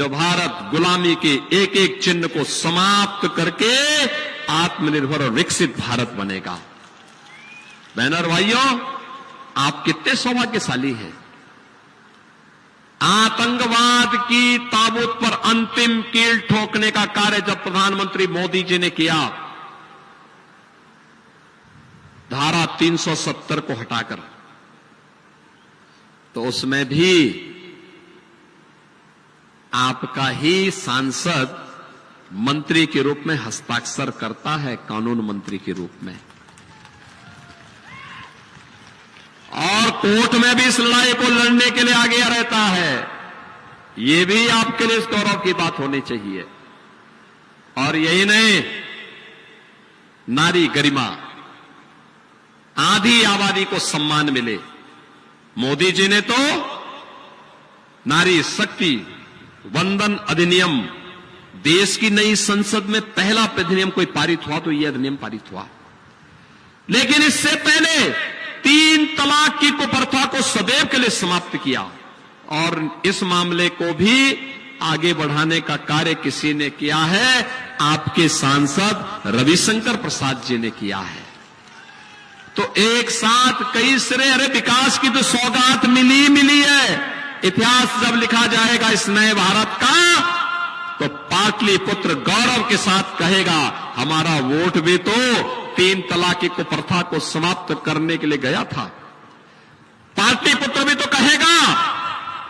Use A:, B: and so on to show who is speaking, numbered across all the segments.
A: जो भारत गुलामी के एक एक चिन्ह को समाप्त करके आत्मनिर्भर और विकसित भारत बनेगा। बहनों और भाइयों, आप कितने सौभाग्यशाली हैं। आतंकवाद की ताबूत पर अंतिम कील ठोकने का कार्य जब प्रधानमंत्री मोदी जी ने किया, धारा 370 को हटाकर, तो उसमें भी आपका ही सांसद मंत्री के रूप में हस्ताक्षर करता है, कानून मंत्री के रूप में। और कोर्ट में भी इस लड़ाई को लड़ने के लिए आगे रहता है। ये भी आपके लिए इस गौरव की बात होनी चाहिए। और यही नहीं, नारी गरिमा, आधी आबादी को सम्मान मिले। मोदी जी ने तो नारी शक्ति वंदन अधिनियम, देश की नई संसद में पहला अधिनियम कोई पारित हुआ तो यह अधिनियम पारित हुआ। लेकिन इससे पहले 3 तलाक की कुप्रथा को सदैव के लिए समाप्त किया। और इस मामले को भी आगे बढ़ाने का कार्य किसी ने किया है, आपके सांसद रविशंकर प्रसाद जी ने किया है। तो एक साथ कई सिरे, अरे विकास की तो सौगात मिली है। इतिहास जब लिखा जाएगा इस नए भारत का, तो पाटलिपुत्र गौरव के साथ कहेगा, हमारा वोट भी तो 3 तलाक की कुप्रथा को समाप्त करने के लिए गया था। पाटलिपुत्र भी तो कहेगा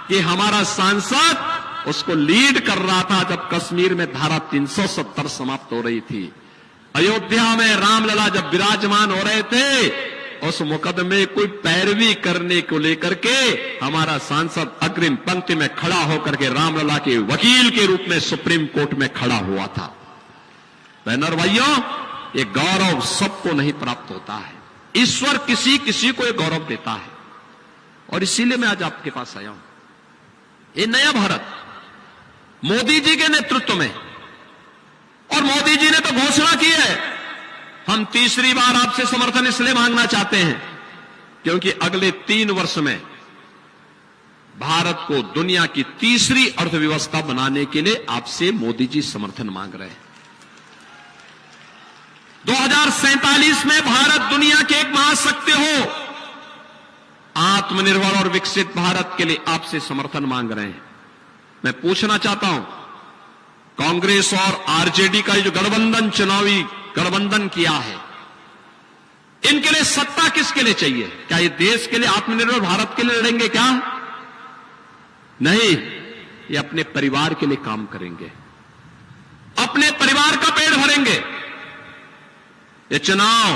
A: कि हमारा सांसद उसको लीड कर रहा था जब कश्मीर में धारा 370 समाप्त हो रही थी। अयोध्या में रामलला जब विराजमान हो रहे थे, उस मुकदमे कोई पैरवी करने को लेकर के हमारा सांसद अग्रिम पंक्ति में खड़ा होकर के रामलला के वकील के रूप में सुप्रीम कोर्ट में खड़ा हुआ था। बहनों और भाइयों, ये गौरव सबको नहीं प्राप्त होता है। ईश्वर किसी किसी को ये गौरव देता है। और इसीलिए मैं आज आपके पास आया हूं। ये नया भारत मोदी जी के नेतृत्व में, और मोदी जी ने तो घोषणा की है, हम तीसरी बार आपसे समर्थन इसलिए मांगना चाहते हैं क्योंकि अगले 3 वर्ष में भारत को दुनिया की तीसरी अर्थव्यवस्था बनाने के लिए आपसे मोदी जी समर्थन मांग रहे हैं। 2047 में भारत दुनिया के एक महाशक्ति हो, आत्मनिर्भर और विकसित भारत के लिए आपसे समर्थन मांग रहे हैं। मैं पूछना चाहता हूं, कांग्रेस और आरजेडी का जो गठबंधन, चुनावी गठबंधन किया है, इनके लिए सत्ता किसके लिए चाहिए? क्या ये देश के लिए, आत्मनिर्भर भारत के लिए लड़ेंगे क्या? नहीं, ये अपने परिवार के लिए काम करेंगे, अपने परिवार का पेट भरेंगे। ये चुनाव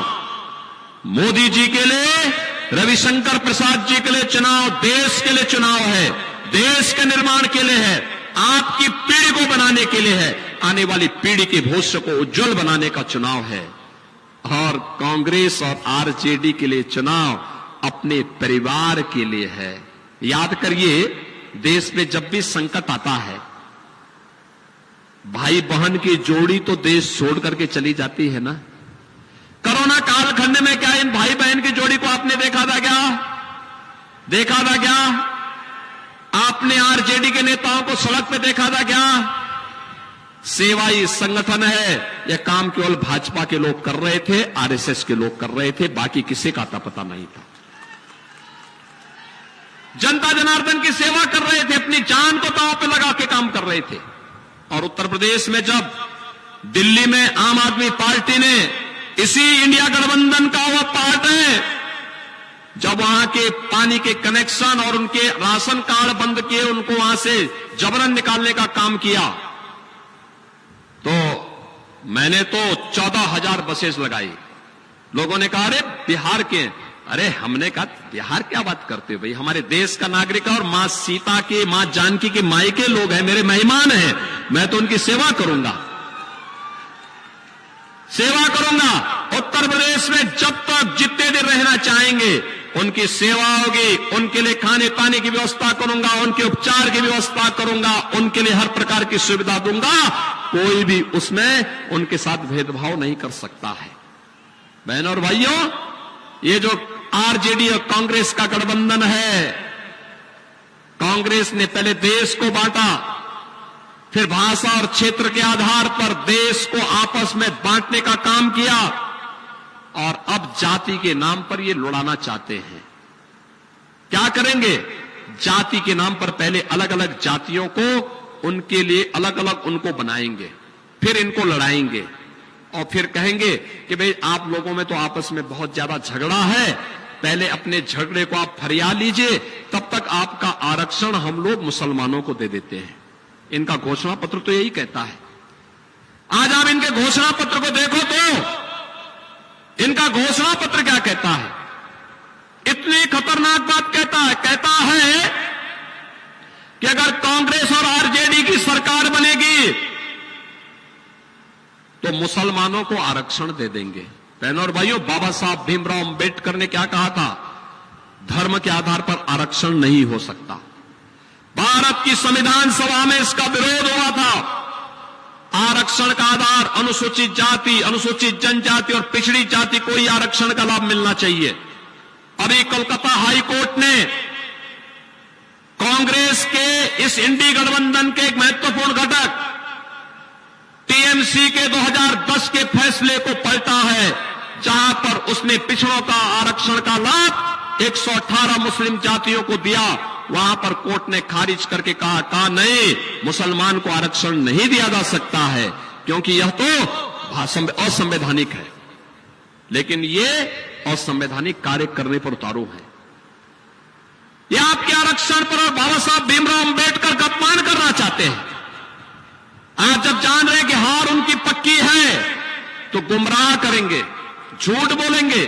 A: मोदी जी के लिए, रविशंकर प्रसाद जी के लिए चुनाव देश के लिए चुनाव है, देश के निर्माण के लिए है, आपकी पीढ़ी को बनाने के लिए है, आने वाली पीढ़ी के भविष्य को उज्जवल बनाने का चुनाव है। और कांग्रेस और आरजेडी के लिए चुनाव अपने परिवार के लिए है। याद करिए, देश में जब भी संकट आता है, भाई बहन की जोड़ी तो देश छोड़ करके चली जाती है ना। कोरोना कालखंड में क्या इन भाई बहन की जोड़ी को आपने देखा था क्या? देखा था क्या? आपने आरजेडी के नेताओं को सड़क पे देखा था क्या? सेवाई संगठन है, यह काम केवल भाजपा के लोग कर रहे थे, आरएसएस के लोग कर रहे थे, बाकी किसी का आता पता नहीं था। जनता जनार्दन की सेवा कर रहे थे, अपनी जान को दांव पे लगा के काम कर रहे थे। और उत्तर प्रदेश में जब दिल्ली में आम आदमी पार्टी ने, इसी इंडिया गठबंधन का वह पार्ट है, जब वहां के पानी के कनेक्शन और उनके राशन कार्ड बंद किए, उनको वहां से जबरन निकालने का काम किया, तो मैंने तो 14,000 बसेस लगाई। लोगों ने कहा, अरे बिहार के, अरे हमने कहा बिहार क्या बात करते हो भाई, हमारे देश का नागरिक है और मां सीता के, मां जानकी के मायके लोग हैं, मेरे मेहमान हैं, मैं तो उनकी सेवा करूंगा, सेवा करूंगा। उत्तर प्रदेश में जब तक जितने दिन रहना चाहेंगे उनकी सेवा होगी, उनके लिए खाने पानी की व्यवस्था करूंगा, उनके उपचार की व्यवस्था करूंगा, उनके लिए हर प्रकार की सुविधा दूंगा। कोई भी उसमें उनके साथ भेदभाव नहीं कर सकता है। बहनों और भाइयों, ये जो आरजेडी और कांग्रेस का गठबंधन है, कांग्रेस ने पहले देश को बांटा, फिर भाषा और क्षेत्र के आधार पर देश को आपस में बांटने का काम किया, और अब जाति के नाम पर ये लुढ़ाना चाहते हैं। क्या करेंगे? जाति के नाम पर पहले अलग अलग जातियों को, उनके लिए अलग अलग उनको बनाएंगे, फिर इनको लड़ाएंगे, और फिर कहेंगे कि भाई आप लोगों में तो आपस में बहुत ज्यादा झगड़ा है, पहले अपने झगड़े को आप फरिया लीजिए, तब तक आपका आरक्षण हम लोग मुसलमानों को दे देते हैं। इनका घोषणा पत्र तो यही कहता है। आज आप इनके घोषणा पत्र को देखो तो इनका घोषणा पत्र क्या कहता है? इतनी खतरनाक बात कहता है कि अगर कांग्रेस और आरजेडी की सरकार बनेगी तो मुसलमानों को आरक्षण दे देंगे। बहनों और भाइयों, बाबा साहब भीमराव अंबेडकर ने क्या कहा था? धर्म के आधार पर आरक्षण नहीं हो सकता। भारत की संविधान सभा में इसका विरोध हुआ था। आरक्षण का आधार अनुसूचित जाति, अनुसूचित जनजाति और पिछड़ी जाति को ही आरक्षण का लाभ मिलना चाहिए। अभी कोलकाता हाई कोर्ट ने कांग्रेस के इस इंडी गठबंधन के एक महत्वपूर्ण घटक टीएमसी के 2010 के फैसले को पलटा है, जहां पर उसने पिछड़ों का आरक्षण का लाभ 118 मुस्लिम जातियों को दिया। वहां पर कोर्ट ने खारिज करके कहा नहीं, मुसलमान को आरक्षण नहीं दिया जा सकता है, क्योंकि यह तो असंवैधानिक है। लेकिन ये असंवैधानिक कार्य करने पर उतारू है। ये आपके आरक्षण पर और बाबा साहब भीमराव अंबेडकर का अपमान करना चाहते हैं। आज जब जान रहे हैं कि हार उनकी पक्की है, तो गुमराह करेंगे, झूठ बोलेंगे,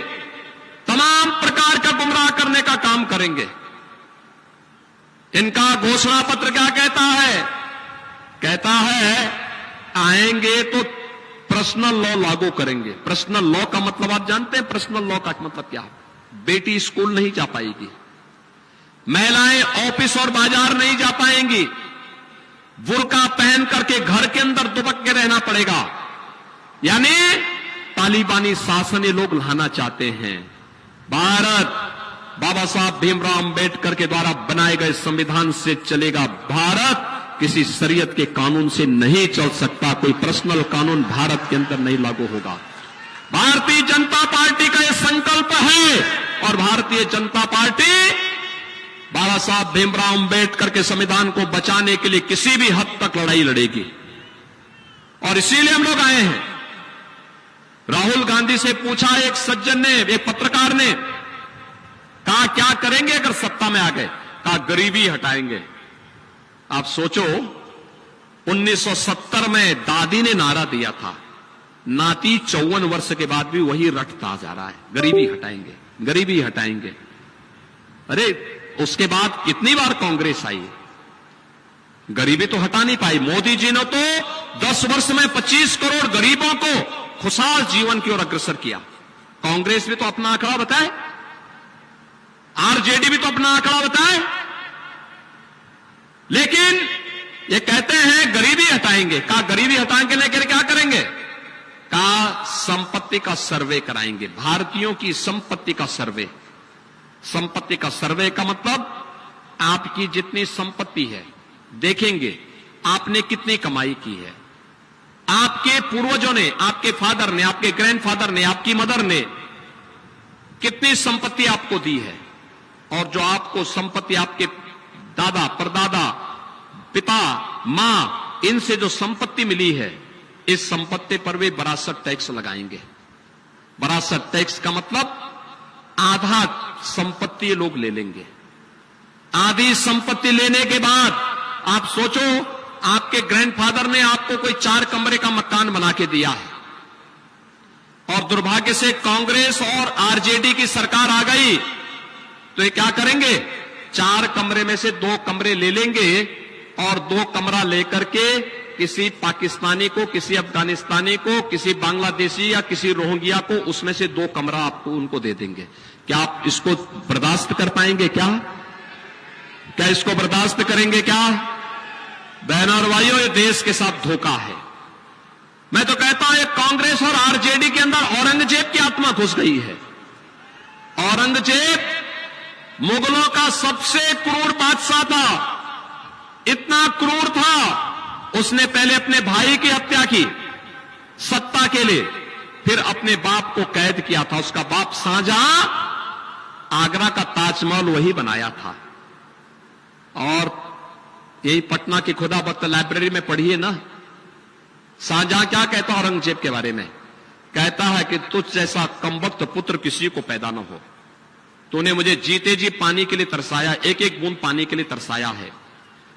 A: तमाम प्रकार का गुमराह करने का काम करेंगे। इनका घोषणा पत्र क्या कहता है? कहता है आएंगे तो पर्सनल लॉ लागू करेंगे। पर्सनल लॉ का मतलब आप जानते हैं? पर्सनल लॉ का मतलब क्या है? बेटी स्कूल नहीं जा पाएगी, महिलाएं ऑफिस और बाजार नहीं जा पाएंगी, बुर्का पहन करके घर के अंदर दुबक के रहना पड़ेगा। यानी तालिबानी शासन ये लोग लाना चाहते हैं। भारत बाबा साहब भीमराव अंबेडकर के द्वारा बनाए गए संविधान से चलेगा। भारत किसी शरीयत के कानून से नहीं चल सकता। कोई पर्सनल कानून भारत के अंदर नहीं लागू होगा। भारतीय जनता पार्टी का यह संकल्प है, और भारतीय जनता पार्टी बाबा साहब भीमराव अंबेडकर के संविधान को बचाने के लिए किसी भी हद तक लड़ाई लड़ेगी। और इसीलिए हम लोग आए हैं। राहुल गांधी से पूछा एक सज्जन ने, एक पत्रकार ने, कहा क्या करेंगे अगर सत्ता में आ गए? कहा गरीबी हटाएंगे। आप सोचो, 1970 में दादी ने नारा दिया था, नाती 54 वर्ष के बाद भी वही रटता जा रहा है, गरीबी हटाएंगे, गरीबी हटाएंगे। अरे उसके बाद कितनी बार कांग्रेस आई, गरीबी तो हटा नहीं पाई। मोदी जी ने तो 10 वर्ष में 25 करोड़ गरीबों को खुशहाल जीवन की ओर अग्रसर किया। कांग्रेस भी तो अपना आंकड़ा बताए, आरजेडी भी तो अपना आंकड़ा बताए, लेकिन ये कहते हैं गरीबी हटाएंगे। कहा गरीबी हटाने के लिए क्या करेंगे? कहा संपत्ति का सर्वे कराएंगे, भारतीयों की संपत्ति का सर्वे। संपत्ति का सर्वे का मतलब आपकी जितनी संपत्ति है देखेंगे, आपने कितनी कमाई की है, आपके पूर्वजों ने, आपके फादर ने, आपके ग्रैंडफादर ने, आपकी मदर ने कितनी संपत्ति आपको दी है, और जो आपको संपत्ति आपके दादा, परदादा, पिता, मां, इनसे जो संपत्ति मिली है, इस संपत्ति पर वे विरासत टैक्स लगाएंगे। विरासत टैक्स का मतलब आधा संपत्ति लोग ले लेंगे। आधी संपत्ति लेने के बाद आप सोचो, आपके ग्रैंडफादर ने आपको कोई 4 कमरे का मकान बना के दिया है, और दुर्भाग्य से कांग्रेस और आरजेडी की सरकार आ गई, तो ये क्या करेंगे? 4 कमरे में से 2 कमरे ले लेंगे, और 2 कमरा लेकर के किसी पाकिस्तानी को, किसी अफगानिस्तानी को, किसी बांग्लादेशी या किसी रोहिंग्या को उसमें से 2 कमरा आपको उनको दे देंगे। क्या आप इसको बर्दाश्त कर पाएंगे? क्या इसको बर्दाश्त करेंगे? क्या बहनों और भाइयों, ये देश के साथ धोखा है। मैं तो कहता हूं, कांग्रेस और आरजेडी के अंदर औरंगजेब की आत्मा घुस गई है। औरंगजेब मुगलों का सबसे क्रूर बादशाह था, इतना क्रूर था, उसने पहले अपने भाई की हत्या की सत्ता के लिए, फिर अपने बाप को कैद किया था। उसका बाप शाहजहां आगरा का ताजमहल वही बनाया था। और यही पटना की खुदाबख्त लाइब्रेरी में पढ़िए ना, शाहजहां क्या कहता औरंगजेब के बारे में, कहता है कि तुझ जैसा कमबख्त पुत्र किसी को पैदा न हो। तूने मुझे जीते जी पानी के लिए तरसाया, एक एक बूंद पानी के लिए तरसाया है।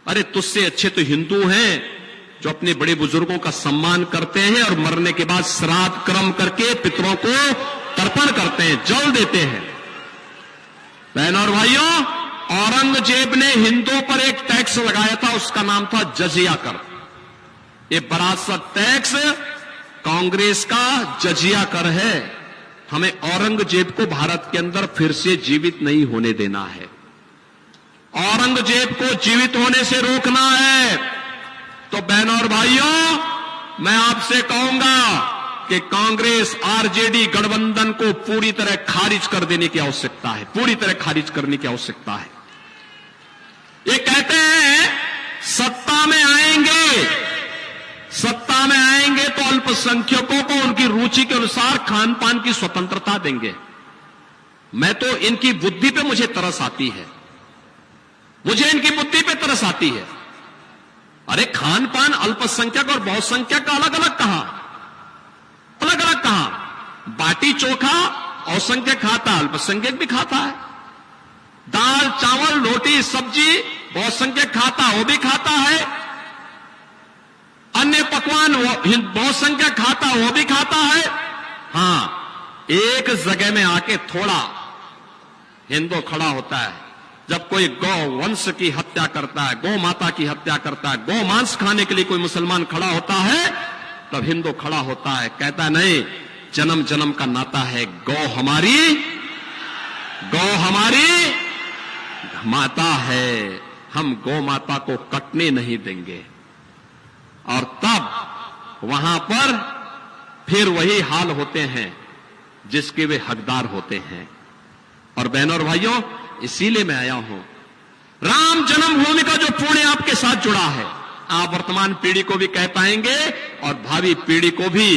A: अरे तुझसे अच्छे तो हिंदू हैं जो अपने बड़े बुजुर्गों का सम्मान करते हैं और मरने के बाद श्राद्ध कर्म करके पितरों को तर्पण करते हैं, जल देते हैं। बहनों और भाइयों, औरंगजेब ने हिंदुओं पर एक टैक्स लगाया था, उसका नाम था जजिया कर। ये विरासत टैक्स कांग्रेस का जजिया कर है। हमें औरंगजेब को भारत के अंदर फिर से जीवित नहीं होने देना है, औरंगजेब को जीवित होने से रोकना है। तो बहनों और भाइयों, मैं आपसे कहूंगा कि कांग्रेस आरजेडी गठबंधन को पूरी तरह खारिज कर देने की आवश्यकता है, पूरी तरह खारिज करने की आवश्यकता है। ये कहते हैं सत्ता में आएंगे, सत्ता में आएंगे तो अल्पसंख्यकों को उनकी रुचि के अनुसार खान पान की स्वतंत्रता देंगे। मैं तो इनकी बुद्धि पे मुझे तरस आती है, मुझे इनकी बुद्धि पे तरस आती है। अरे खान पान अल्पसंख्यक और बहुसंख्यक का अलग अलग कहा, अलग अलग कहा। बाटी चोखा बहुसंख्यक खाता, अल्पसंख्यक भी खाता है। दाल चावल रोटी सब्जी बहुसंख्यक खाता, वो भी खाता है। अन्य पकवान बहुसंख्यक खाता, वो भी खाता है। हां, एक जगह में आके थोड़ा हिंदू खड़ा होता है, जब कोई गौ वंश की हत्या करता है, गौ माता की हत्या करता है, गौ मांस खाने के लिए कोई मुसलमान खड़ा होता है, तब हिंदू खड़ा होता है, कहता है नहीं, जन्म जन्म का नाता है, गौ हमारी माता है, हम गौ माता को कटने नहीं देंगे। और तब वहां पर फिर वही हाल होते हैं जिसके वे हकदार होते हैं। और बहनों और भाइयों, इसीलिए मैं आया हूं। राम जन्मभूमि का जो पुण्य आपके साथ जुड़ा है, आप वर्तमान पीढ़ी को भी कह पाएंगे और भावी पीढ़ी को भी,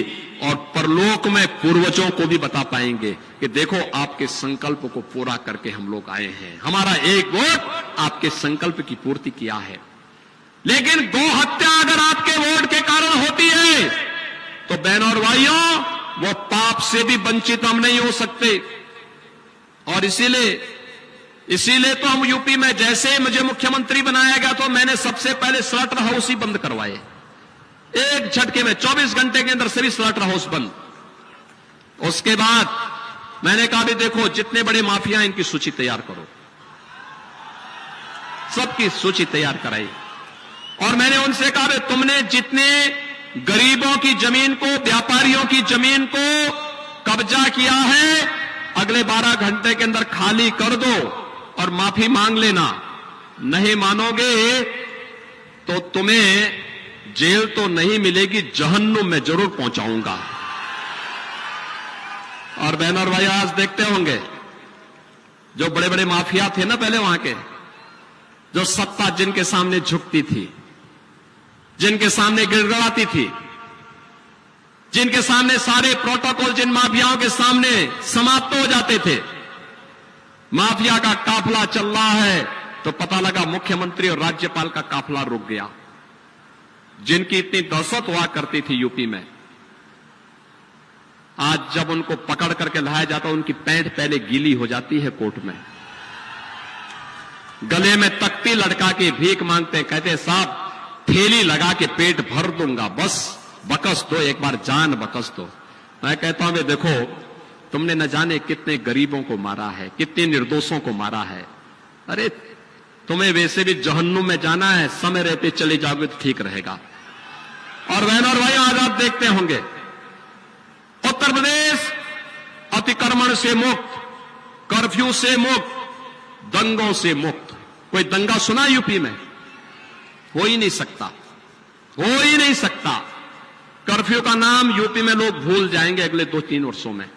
A: और परलोक में पूर्वजों को भी बता पाएंगे कि देखो आपके संकल्प को पूरा करके हम लोग आए हैं, हमारा एक वोट आपके संकल्प की पूर्ति किया है। लेकिन गौ हत्या अगर आपके वोट के कारण होती है तो बहनों और भाइयों, वो पाप से भी वंचित हम नहीं हो सकते। और इसीलिए तो हम यूपी में, जैसे मुझे मुख्यमंत्री बनाया गया तो मैंने सबसे पहले स्लॉटर हाउस ही बंद करवाए, एक झटके में 24 घंटे के अंदर सभी स्लॉटर हाउस बंद। उसके बाद मैंने कहा भी देखो जितने बड़े माफिया इनकी सूची तैयार करो, सबकी सूची तैयार कराई। और मैंने उनसे कहा भी तुमने जितने गरीबों की जमीन को, व्यापारियों की जमीन को कब्जा किया है, अगले 12 घंटे के अंदर खाली कर दो और माफी मांग लेना। नहीं मानोगे तो तुम्हें जेल तो नहीं मिलेगी, जहन्नुम में जरूर पहुंचाऊंगा। और बहनों और भाई, आज देखते होंगे जो बड़े बड़े माफिया थे ना पहले वहां के, जो सत्ता जिनके सामने झुकती थी, जिनके सामने गिड़गिड़ाती थी, जिनके सामने सारे प्रोटोकॉल जिन माफियाओं के सामने समाप्त हो जाते थे, माफिया का काफिला चल रहा है तो पता लगा मुख्यमंत्री और राज्यपाल का काफिला रुक गया। जिनकी इतनी दहशत हुआ करती थी यूपी में, आज जब उनको पकड़ करके लाया जाता, उनकी पैंट पहले गीली हो जाती है कोर्ट में, गले में तख्ती लटका के भीख मांगते, कहते साहब थैली लगा के पेट भर दूंगा, बस बकस दो, एक बार जान बकस दो। मैं कहता हूं देखो, तुमने न जाने कितने गरीबों को मारा है, कितने निर्दोषों को मारा है। अरे तुम्हें वैसे भी जहन्नुम में जाना है, समय रहते चले जाओगे तो ठीक रहेगा। और बहनों और भाई, आज आप देखते होंगे उत्तर प्रदेश अतिक्रमण से मुक्त, कर्फ्यू से मुक्त, दंगों से मुक्त। कोई दंगा सुना यूपी में? हो ही नहीं सकता, हो ही नहीं सकता। कर्फ्यू का नाम यूपी में लोग भूल जाएंगे अगले 2-3 वर्षों में।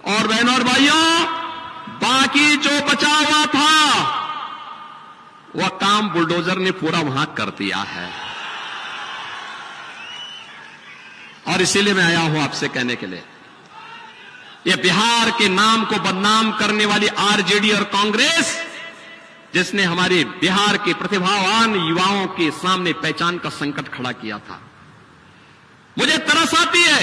A: और बहनों और भाइयों, बाकी जो बचा हुआ था वह काम बुलडोजर ने पूरा वहां कर दिया है। और इसीलिए मैं आया हूं आपसे कहने के लिए, ये बिहार के नाम को बदनाम करने वाली आरजेडी और कांग्रेस, जिसने हमारे बिहार के प्रतिभावान युवाओं के सामने पहचान का संकट खड़ा किया था। मुझे तरस आती है,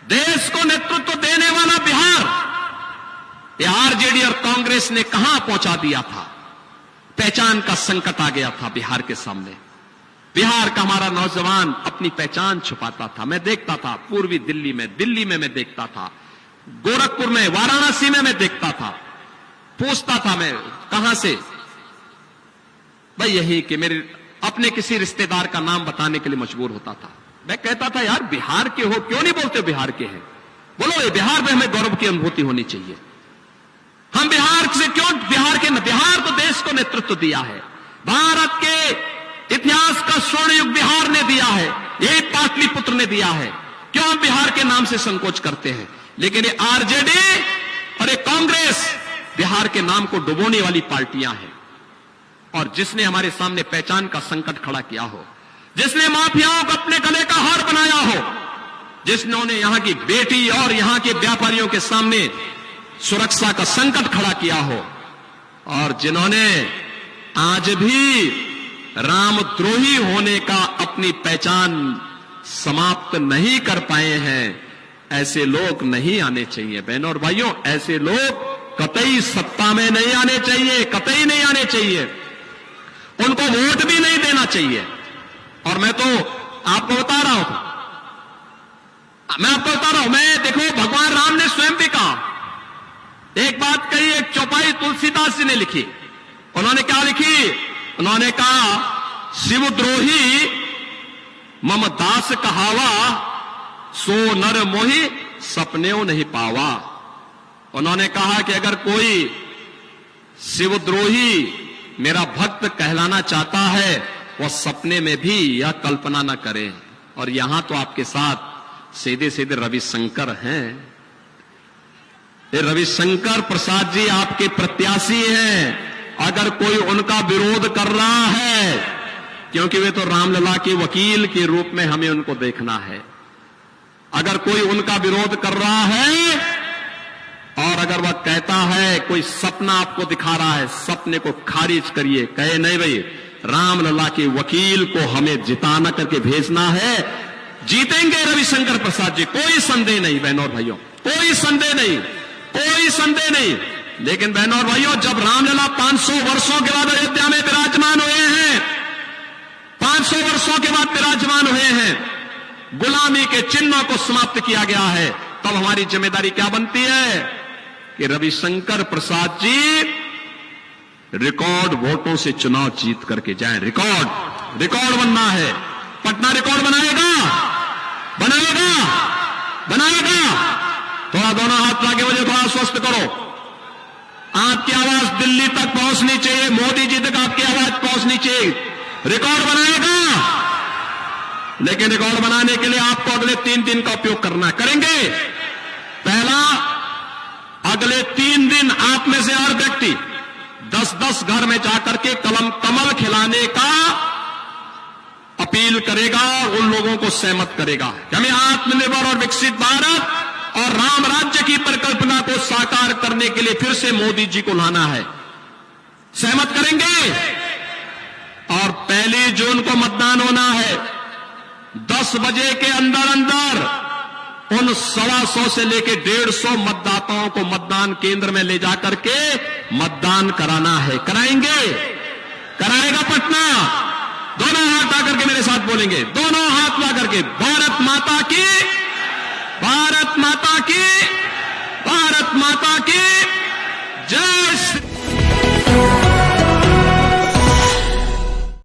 A: देश को नेतृत्व देने वाला बिहार, ये आरजेडी और कांग्रेस ने कहां पहुंचा दिया था। पहचान का संकट आ गया था बिहार के सामने। बिहार का हमारा नौजवान अपनी पहचान छुपाता था। मैं देखता था पूर्वी दिल्ली में मैं देखता था, गोरखपुर में, वाराणसी में मैं देखता था, पूछता था मैं कहां से, भाई यही कि मेरे अपने किसी रिश्तेदार का नाम बताने के लिए मजबूर होता था। मैं कहता था यार बिहार के हो, क्यों नहीं बोलते बिहार के हैं, बोलो ये बिहार में हमें गौरव की अनुभूति होनी चाहिए। हम बिहार से क्यों, बिहार तो देश को नेतृत्व दिया है, भारत के इतिहास का स्वर्ण युग बिहार ने दिया है, यही पाटलिपुत्र ने दिया है। क्यों हम बिहार के नाम से संकोच करते हैं? लेकिन ये आरजेडी और ये कांग्रेस बिहार के नाम को डुबोने वाली पार्टियां हैं। और जिसने हमारे सामने पहचान का संकट खड़ा किया हो, जिसने माफियाओं को अपने गले का हार बनाया हो, जिन्होंने यहां की बेटी और यहां के व्यापारियों के सामने सुरक्षा का संकट खड़ा किया हो, और जिन्होंने आज भी रामद्रोही होने का अपनी पहचान समाप्त नहीं कर पाए हैं, ऐसे लोग नहीं आने चाहिए। बहनों और भाइयों, ऐसे लोग कतई सत्ता में नहीं आने चाहिए, कतई नहीं आने चाहिए, उनको वोट भी नहीं देना चाहिए। और मैं तो आपको बता रहा हूं, मैं देखो भगवान राम ने स्वयं भी कहा, एक बात कही, एक चौपाई तुलसीदास जी ने लिखी। उन्होंने क्या लिखी? उन्होंने कहा शिवद्रोही मम दास कहावा, सो नर मोहि सपनेऊ नहीं पावा। उन्होंने कहा कि अगर कोई शिवद्रोही मेरा भक्त कहलाना चाहता है, वह सपने में भी यह कल्पना न करे। और यहां तो आपके साथ सीधे सीधे रविशंकर हैं। ये रविशंकर प्रसाद जी आपके प्रत्याशी हैं। अगर कोई उनका विरोध कर रहा है, क्योंकि वे तो रामलला के वकील के रूप में हमें उनको देखना है, अगर कोई उनका विरोध कर रहा है और अगर वह कहता है, कोई सपना आपको दिखा रहा है, सपने को खारिज करिए, कहे नहीं भाई रामलला के वकील को हमें जिताना करके भेजना है, जीतेंगे रविशंकर प्रसाद जी, कोई संदेह नहीं। बहनों और भाइयों, कोई संदेह नहीं, कोई संदेह नहीं। लेकिन बहनों और भाइयों, जब रामलला 500 वर्षों के बाद अयोध्या में विराजमान हुए हैं, 500 वर्षों के बाद विराजमान हुए हैं, गुलामी के चिन्हों को समाप्त किया गया है, तब हमारी जिम्मेदारी क्या बनती है कि रविशंकर प्रसाद जी रिकॉर्ड वोटों से चुनाव जीत करके जाएं। रिकॉर्ड बनना है। पटना रिकॉर्ड बनाएगा। थोड़ा दोनों हाथ लाके मुझे थोड़ा स्वस्थ करो। आपकी आवाज दिल्ली तक पहुंचनी चाहिए, मोदी जी तक आपकी आवाज पहुंचनी चाहिए। रिकॉर्ड बनाएगा, लेकिन रिकॉर्ड बनाने के लिए आपको अगले 3 दिन का उपयोग करना करेंगे। पहला, अगले 3 दिन आप में से हर व्यक्ति 10-10 घर में जाकर के कमल खिलाने का अपील करेगा, उन लोगों को सहमत करेगा। हमें आत्मनिर्भर और विकसित भारत और राम राज्य की परिकल्पना को साकार करने के लिए फिर से मोदी जी को लाना है। सहमत करेंगे। और 1 जून को मतदान होना है। 10 बजे के अंदर उन 125 से लेकर 150 मतदाताओं को मतदान केंद्र में ले जाकर के मतदान कराना है। कराएंगे? कराएगा पटना? दोनों हाथ ला करके मेरे साथ बोलेंगे, दोनों हाथ ला करके, भारत माता की, भारत माता की, भारत माता की।